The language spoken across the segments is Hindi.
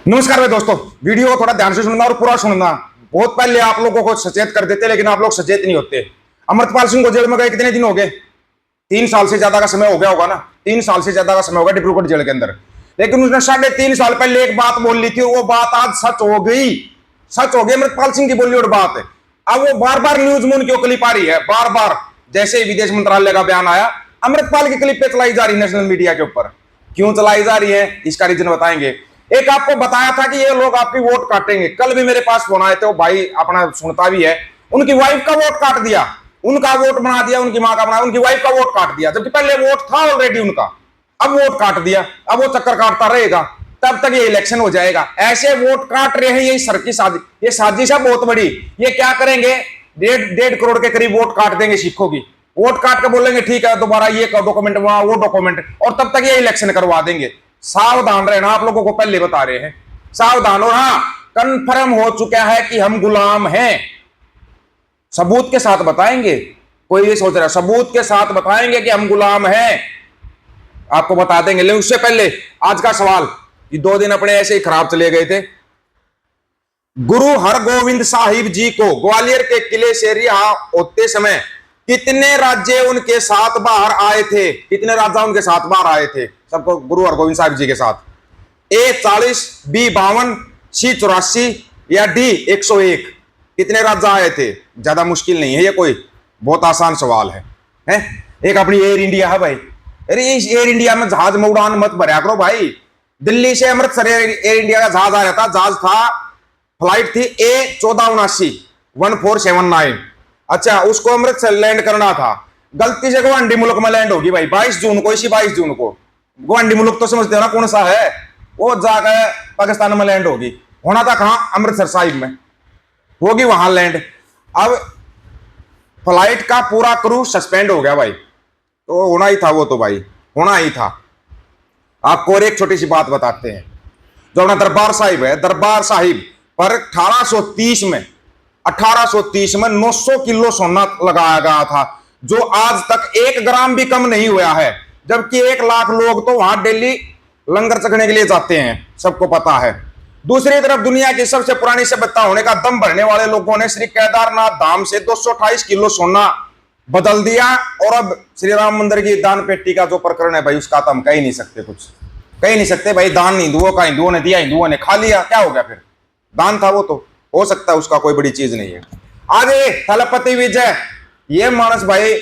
नमस्कार भाई दोस्तों, वीडियो को थोड़ा ध्यान से सुनना और पूरा सुनना। बहुत पहले आप लोगों को सचेत कर देते, लेकिन आप लोग सचेत नहीं होते। अमृतपाल सिंह को जेल में गए कितने दिन हो गए? 3 साल से ज्यादा का समय हो गया होगा ना। 3 साल से ज्यादा का समय होगा डिब्रूगढ़ जेल के अंदर। लेकिन उसने 3.5 साल पहले एक बात बोल ली थी, वो बात आज सच हो गई। सच हो गई अमृतपाल सिंह की बोली और बात है। अब वो बार बार न्यूज में उनकी क्लिप आ रही है, बार बार। जैसे ही विदेश मंत्रालय का बयान आया, अमृतपाल की क्लिप पे चलाई जा रही है नेशनल मीडिया के ऊपर। क्यों चलाई जा रही है, इसका रीजन बताएंगे। एक आपको बताया था कि ये लोग आपकी वोट काटेंगे। कल भी मेरे पास फोन आए थे, वो भाई अपना सुनता भी है। उनकी वाइफ का वोट काट दिया, उनका वोट बना दिया, उनकी मां का बना, उनकी वाइफ का वोट काट दिया, जबकि पहले वोट था ऑलरेडी उनका। अब वोट काट दिया, अब वो चक्कर काटता रहेगा तब तक ये इलेक्शन हो जाएगा। ऐसे वोट काट रहे हैं, यही सर की साजिश। ये साजिश है बहुत बड़ी। ये क्या करेंगे, 1.5 करोड़ के करीब वोट काट देंगे सिखों की। वोट काट के बोलेंगे ठीक है दोबारा ये डॉक्यूमेंट, वहां वो डॉक्यूमेंट, और तब तक ये इलेक्शन करवा देंगे। सावधान रहना, आप लोगों को पहले बता रहे हैं, सावधान। और हाँ, कंफर्म हो चुका है कि हम गुलाम हैं। सबूत के साथ बताएंगे। कोई ये सोच रहा है सबूत के साथ बताएंगे कि हम गुलाम हैं, आपको बता देंगे। लेकिन उससे पहले आज का सवाल, कि 2 दिन अपने ऐसे ही खराब चले गए थे। गुरु हरगोविंद साहिब जी को ग्वालियर के किले से रिहा होते समय कितने राज्य उनके साथ बाहर आए थे? कितने राजा उनके साथ बाहर आए थे सबको, गुरु हरगोविंद साहिब जी के साथ? A 40, B 52, C 84 या D 101? कितने राजा आए थे? ज्यादा मुश्किल नहीं है ये, कोई बहुत आसान सवाल है? एक अपनी एयर इंडिया है भाई। अरे इस एयर इंडिया में जहाज में उड़ान मत भरा करो भाई। दिल्ली से अमृतसर एयर इंडिया का जहाज आ रहा था। जहाज था, फ्लाइट थी A 1479। अच्छा, उसको अमृतसर लैंड करना था, गलती से गुवाहाटी मुल्क में लैंड होगी भाई 22 जून को। इसी 22 जून को गुवाहाटी मुल्क तो समझते हो ना कौन सा है, वो जाकर पाकिस्तान में लैंड होगी। होना था कहां? अमृतसर साहिब में होगी, वहां लैंड। अब फ्लाइट का पूरा क्रू सस्पेंड हो गया भाई, तो होना ही था वो, तो भाई होना ही था। आपको और एक छोटी सी बात बताते हैं। जो अपना दरबार साहिब है, दरबार साहिब पर 1830 में 900 किलो सोना लगाया गया था, जो आज तक 1 ग्राम भी कम नहीं हुआ है। जबकि 1 लाख लोग तो वहां डेली लंगर चखने के लिए जाते हैं, सबको पता है। दूसरी तरफ दुनिया की सबसे पुरानी सभ्यता होने का दम भरने वाले लोगों ने श्री केदारनाथ धाम से 228 किलो सोना बदल दिया। और अब श्री राम मंदिर की दान पेटी का जो प्रकरण है भाई, उसका तो हम कह ही नहीं सकते, कुछ कह ही नहीं सकते भाई। दान हिंदुओं का, हिंदुओं ने दिया, हिंदुओं ने खा लिया, क्या हो गया फिर? दान था वो, तो हो सकता है उसका कोई बड़ी चीज नहीं है। आगे थलपति विजय, ये मानस भाई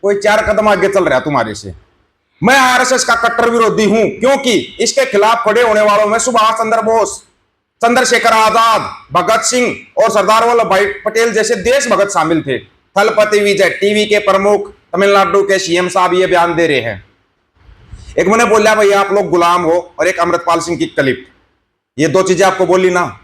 कोई 4 कदम आगे चल रहा है तुम्हारे से। मैं आरएसएस का कट्टर विरोधी हूं, क्योंकि इसके खिलाफ खड़े होने वालों में सुभाष चंद्र बोस, चंद्रशेखर आजाद, भगत सिंह और सरदार वल्लभ भाई पटेल जैसे देशभक्त शामिल थे। थलपति विजय, टीवी के प्रमुख, तमिलनाडु के सीएम साहब ये बयान दे रहे हैं। एक मैंने बोला भाई आप लोग गुलाम हो, और एक अमृतपाल सिंह की क्लिप, ये 2 चीजें आपको बोली ना,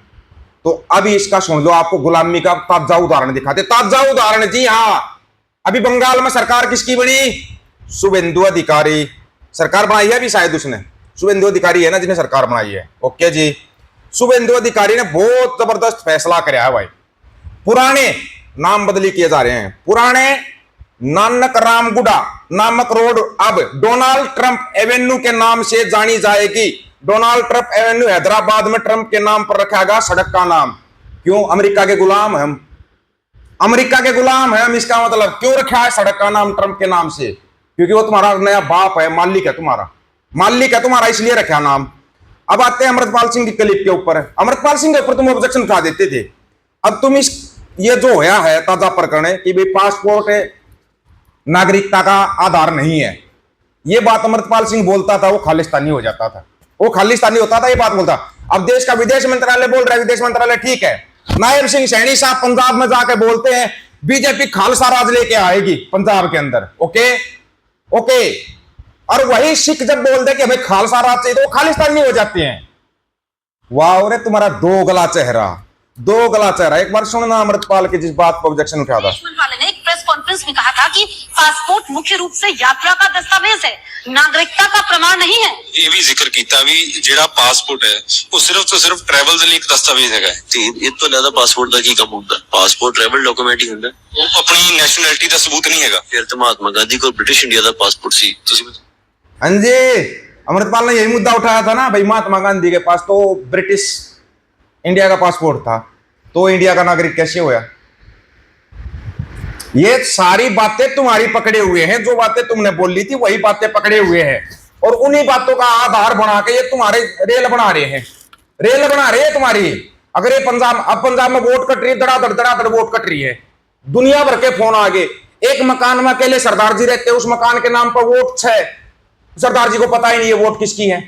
तो अभी इसका सुन लो। आपको गुलामी का ताजा उदाहरण दिखाते, ताजा उदाहरण। जी हाँ, अभी बंगाल में सरकार किसकी बनी? शुभेंदु अधिकारी सरकार बनाई है अभी, शायद उसने। शुभेंदु अधिकारी है ना जिन्हें सरकार बनाई है। ओके जी, शुभेंदु अधिकारी ने बहुत जबरदस्त फैसला कराया है भाई। पुराने नाम बदली किए जा रहे हैं। पुराने नानक रामगुडा नामक रोड अब डोनाल्ड ट्रंप एवेन्यू के नाम से जानी जाएगी। डोनाल्ड ट्रंप एवेन्यू हैदराबाद में ट्रंप के नाम पर रखा गया सड़क का नाम। क्यों? अमेरिका के गुलाम हैं हम, अमेरिका के गुलाम हैं हम। इसका मतलब क्यों रखा है सड़क का नाम ट्रंप के नाम से? क्योंकि वो तुम्हारा नया बाप है, मालिक है तुम्हारा, मालिक है तुम्हारा, इसलिए रखा नाम। अब आते हैं अमृतपाल सिंह की क्लिप के ऊपर। अमृतपाल सिंह के ऊपर तुम ऑब्जेक्शन उठा देते थे। अब तुम इस ये जो होया है ताजा प्रकरण है कि भाई पासपोर्ट नागरिकता का आधार नहीं है, ये बात अमृतपाल सिंह बोलता था, वो खालिस्तानी हो जाता था, वो खालिस्तानी होता था, ये बात बोलता। अब देश का विदेश मंत्रालय बोल रहा है, विदेश मंत्रालय ठीक है। नायब सिंह सैनी साहब पंजाब में जाके बोलते हैं बीजेपी खालसा राज लेके आएगी पंजाब के अंदर। ओके ओके, और वही सिख जब बोल दे कि हमें खालसा राज चाहिए, तो वो खालिस्तानी हो जाते हैं। वाह रे, तुम्हारा दो गला चेहरा। एक बार सुनना अमृतपाल की जिस बात पर ऑब्जेक्शन उठा था। ने एक प्रेस कॉन्फ्रेंस में कहा था कि पासपोर्ट मुख्य रूप से यात्रा का दस्तावेज है, नागरिकता का प्रमाण नहीं है। ये भी जिक्र किया भी जेड़ा पासपोर्ट है वो सिर्फ ट्रैवल ਦੇ ਲਈ ਇੱਕ ਦਸਤਾਵੇਜ਼ ਹੈਗਾ ਤੇ ਇਹ ਤੋਂ ਜ਼ਿਆਦਾ ਪਾਸਪੋਰਟ ਦਾ ਕੀ ਕੰਮ ਹੁੰਦਾ? ਪਾਸਪੋਰਟ ट्रैवल ਡਾਕੂਮੈਂਟ ਹੀ ਹੁੰਦਾ, ਉਹ ਆਪਣੀ ਨੈਸ਼ਨੈਲਿਟੀ ਦਾ ਸਬੂਤ ਨਹੀਂ ਹੈਗਾ। ਫਿਰ ਤਾਂ ਮਹਾਤਮਾ ਗਾਂਧੀ ਕੋਲ ਬ੍ਰਿਟਿਸ਼ ਇੰਡੀਆ ਦਾ ਪਾਸਪੋਰਟ ਸੀ। ਤੁਸੀਂ हाँ जी, अमृतपाल ने यही मुद्दा उठाया था ना भाई, महात्मा गांधी के पास तो ब्रिटिश इंडिया का पासपोर्ट था, तो इंडिया का नागरिक कैसे हुआ? ये सारी बातें तुम्हारी पकड़े हुए हैं, जो बातें तुमने बोली थी वही बातें पकड़े हुए हैं, और उन्हीं बातों का आधार बना के ये तुम्हारे रेल बना रहे हैं, रेल बना रहे हैं तुम्हारी। अगर ये पंजाब में वोट कट रही है, धड़ाधड़ वोट कट रही है, दुनिया भर के फोन आगे। एक मकान में अकेले सरदार जी रहते हैं, उस मकान के नाम पर वोट 6, सरदार जी को पता ही नहीं है वोट किसकी है।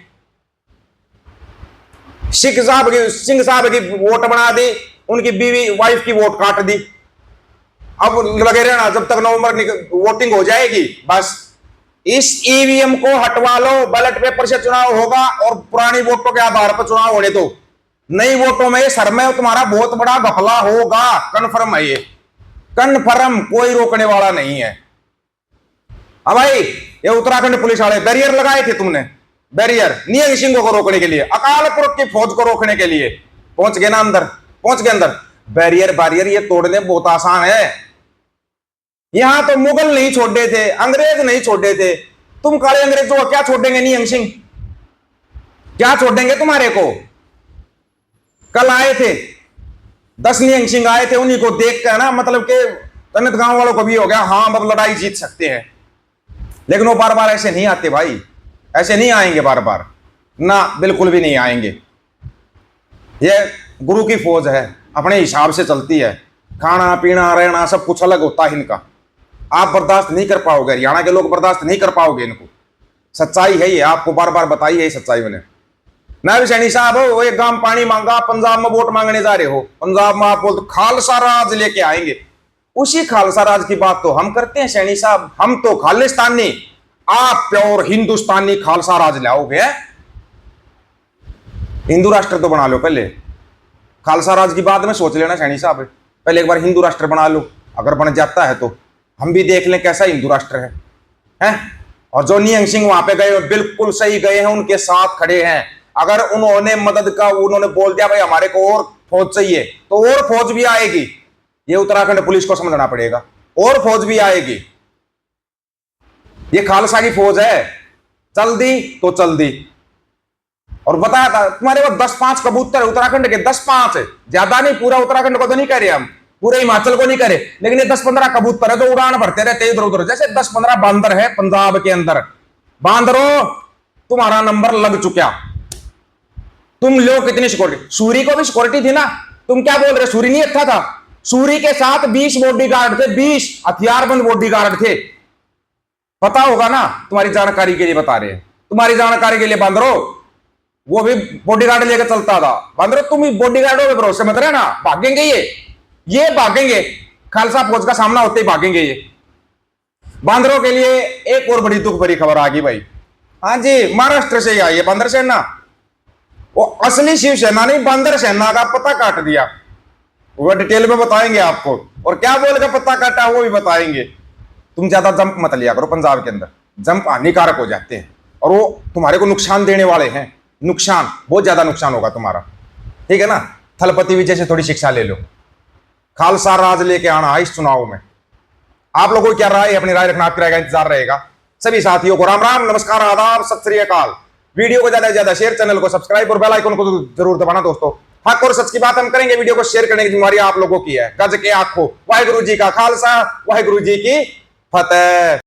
सिंह साहब की वोट बना दी, उनकी बीवी वाइफ की वोट काट दी। अब लगे रहना जब तक नवंबर वोटिंग हो जाएगी, बस इस ईवीएम को हटवा लो, बैलेट पेपर से चुनाव होगा और पुरानी वोटों के आधार पर चुनाव होने दो। नई वोटों में सर में तुम्हारा बहुत बड़ा घपला होगा, कन्फर्म है ये, कन्फर्म, कोई रोकने वाला नहीं है। अब भाई ये उत्तराखंड पुलिस वाले बैरियर लगाए थे तुमने, बैरियर नियंग सिंह को रोकने के लिए, अकाल पुरख की फौज को रोकने के लिए, पहुंच गए ना अंदर, पहुंच गए अंदर। बैरियर ये तोड़ने बहुत आसान है। यहां तो मुगल नहीं छोड़े थे, अंग्रेज नहीं छोड़े थे, तुम काले अंग्रेजों को क्या छोड़ेंगे? नियंग सिंह क्या छोड़ेंगे तुम्हारे को? कल आए थे 10 नियंग सिंह आए थे, उन्हीं को देख कर ना मतलब के तनित गांव वालों को भी हो गया हाँ अब लड़ाई जीत सकते हैं। लेकिन वो बार बार ऐसे नहीं आते भाई, ऐसे नहीं आएंगे बार बार ना, बिल्कुल भी नहीं आएंगे। ये गुरु की फौज है, अपने हिसाब से चलती है, खाना पीना रहना सब कुछ अलग होता है इनका। आप बर्दाश्त नहीं कर पाओगे, हरियाणा के लोग बर्दाश्त नहीं कर पाओगे इनको। सच्चाई है ये, आपको बार बार बताई है सच्चाई मैंने। नायब सैनी साहब हो, वो एक गांव पानी मांगा, पंजाब में वोट मांगने जा रहे हो, पंजाब में आप बोलते खालसा राज लेके आएंगे। उसी खालसा राज की बात तो हम करते हैं सैनी साहब, हम तो खालिस्तानी, आप प्योर हिंदुस्तानी खालसा राज लाओगे। हिंदू राष्ट्र तो बना लो पहले, खालसा राज की बाद में सोच लेना सैनी साहब, पहले एक बार हिंदू राष्ट्र बना लो, अगर बन जाता है तो हम भी देख लें कैसा हिंदू राष्ट्र है, हैं? और जो नियंग सिंह वहां पे गए और बिल्कुल सही गए हैं, उनके साथ खड़े हैं। अगर उन्होंने मदद का उन्होंने बोल दिया भाई हमारे को और फौज चाहिए, तो और फौज भी आएगी। ये उत्तराखंड पुलिस को समझना पड़ेगा, और फौज भी आएगी। ये खालसा की फौज है, चल दी तो चल दी। और बताया था तुम्हारे पास 10-5 कबूतर उत्तराखंड के, 10-5, ज्यादा नहीं, पूरा उत्तराखंड को तो नहीं कह रहे हम, पूरे हिमाचल को नहीं करे, लेकिन ये 10-15 कबूतर है तो उड़ान भरते रहते इधर उधर। जैसे 10-15 बांदर है पंजाब के अंदर। बांदरो तुम्हारा नंबर लग चुका, तुम लो कितनी सिक्योरिटी। सूरी को भी सिक्योरिटी थी ना, तुम क्या बोल रहे? सूरी नहीं अच्छा था? सूरी के साथ 20 बॉडीगार्ड थे, 20 हथियारबंद बॉडीगार्ड थे। पता होगा ना, तुम्हारी जानकारी के लिए बता रहे हैं, तुम्हारी जानकारी के लिए। बांदरो वो भी बॉडीगार्ड लेकर चलता था। बांदरो तुम बॉडीगार्डों के भरोसे मत रहना, भागेंगे ये भागेंगे, खालसा फौज का सामना होते ही भागेंगे ये। बांदरों के लिए एक और बड़ी दुख भरी खबर आ गई भाई। हाँ जी, महाराष्ट्र से ही आई है बांदर सेना। वो असली शिवसेना नहीं, बांदर सेना का पता काट दिया। वो डिटेल में बताएंगे आपको, और क्या बोल के पता काटा वो भी बताएंगे। तुम ज्यादा जंप मत लिया करो, पंजाब के अंदर जंप हानिकारक हो जाते हैं और वो तुम्हारे को नुकसान देने वाले हैं। नुकसान, बहुत ज्यादा नुकसान होगा तुम्हारा, ठीक है ना। थलपति विजय से थोड़ी शिक्षा ले लो। खालसा राज लेके आना इस चुनाव में। आप लोगों की क्या राय है? अपनी राय रखना, आपकी राय का इंतजार रहेगा। सभी साथियों को राम राम, नमस्कार, आदाब, सत श्री अकाल। वीडियो को ज्यादा से ज्यादा शेयर, चैनल को सब्सक्राइब और बेल आइकन को जरूर दबाना दोस्तों। हक और सच की बात हम करेंगे, वीडियो को शेयर करने की जिम्मेदारी आप लोगों की है। गज के आंखों, वाहिगुरु जी का खालसा, वाहिगुरु जी की फतेह।